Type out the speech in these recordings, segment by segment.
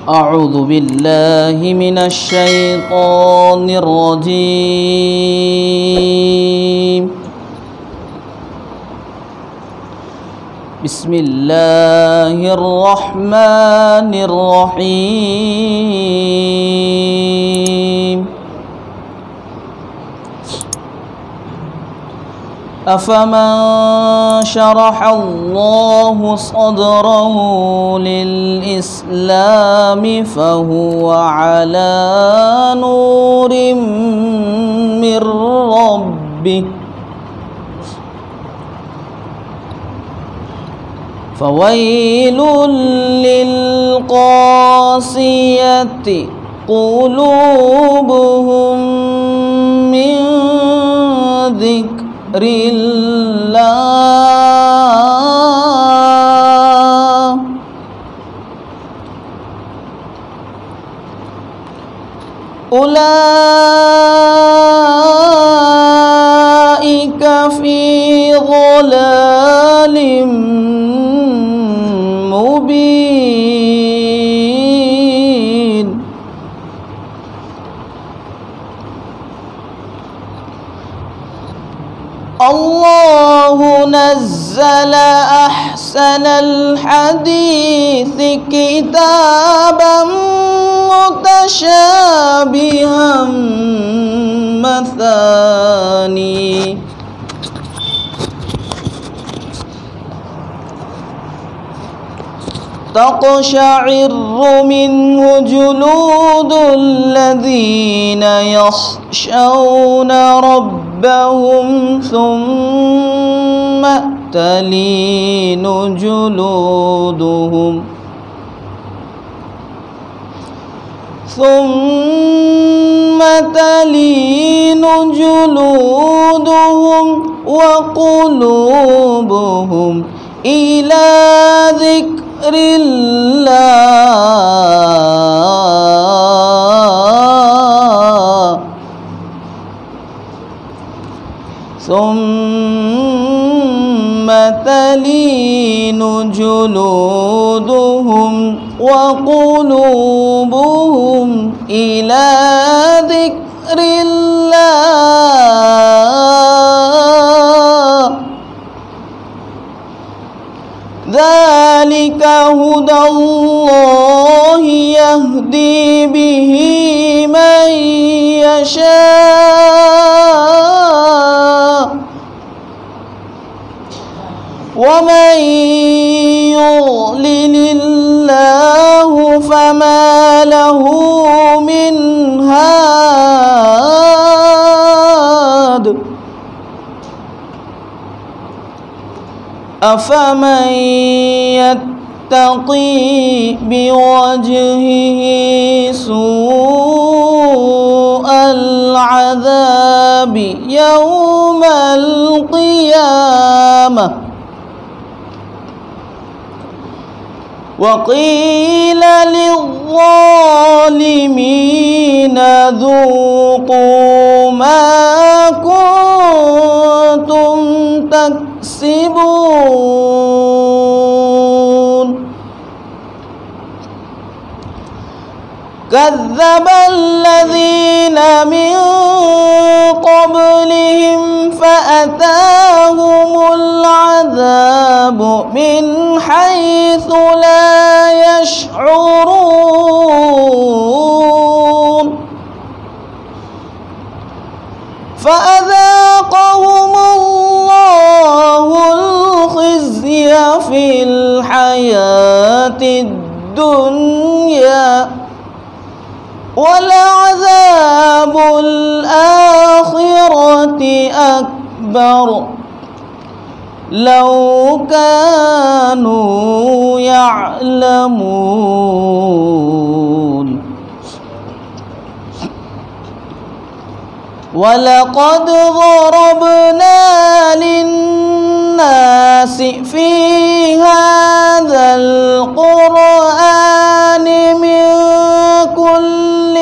أعوذ بالله من الشيطان الرجيم. بسم الله الرحمن الرحيم. أفمن شرح الله صدره للإسلام فهو على نور من ربه فويل للقاسية قلوبهم من ذكر الله أولئك في ضلال مبين. الله نزل أحسن الحديث كتابا متشابها مثاني تقشعر منه جلود الذين يخشون ربهم ثم تلين جلودهم وقلوبهم إلى ذكر الله ثم تلين جلودهم وقلوبهم إلى ذكر الله ذلك هدى الله يهدي به من يشاء ومن يضلل الله فما له من هاد أفمن يتقي بوجهه سوء العذاب يوم القيامة وقيل للظالمين ذوقوا ما كنتم تكسبون كذب الذين من قبلهم فأتاهم العذاب من حيث لا يشعرون فأذاقهم الله الخزي في الحياة الدنيا ولعذاب الآخرة أكبر لو كانوا يعلمون ولقد ضربنا للناس في هذا القرآن من كل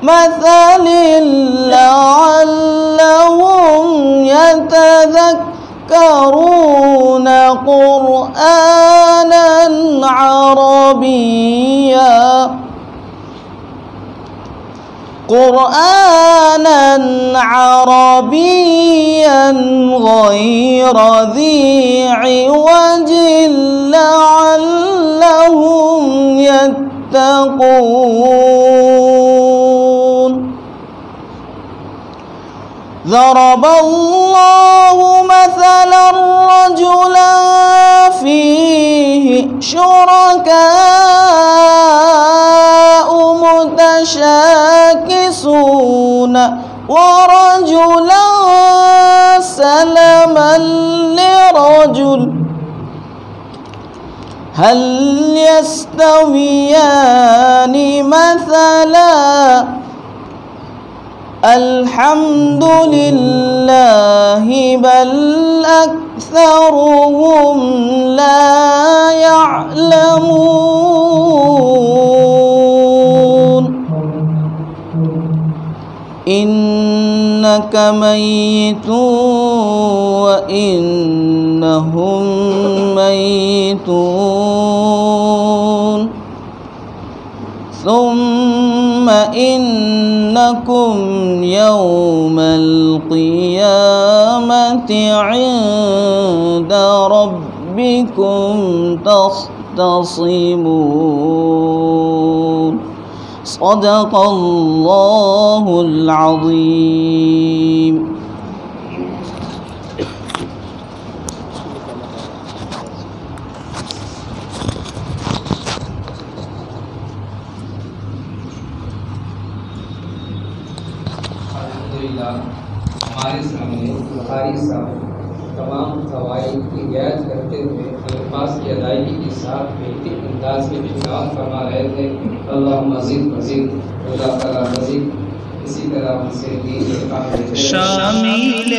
مثل لعلهم يتذكرون قرآنا عربيا قرآنا عربيا غير ذي عوج لعلهم يتقون. ضرب الله مثلا رجلا فيه شركاء متشاكسون ورجلا سلما لرجل هل يستويان مثلا الحمد لله بل أكثرهم لا يعلمون. إنك ميت وإنهم ميتون ثم إنكم يوم القيامة عند ربكم تختصمون. صدق الله العظيم. हमारे सामने बुखारी साहब तमाम फ़वाइद की रियायत करते हुए अल्फाज की अदायगी के साथ बेहतरीन अंदाज में इरशाद फरमा रहे थे। अल्लाह मज़ीद मज़ीद खुदा तआला मज़ीद इसी तरह हमसे दीन शामिल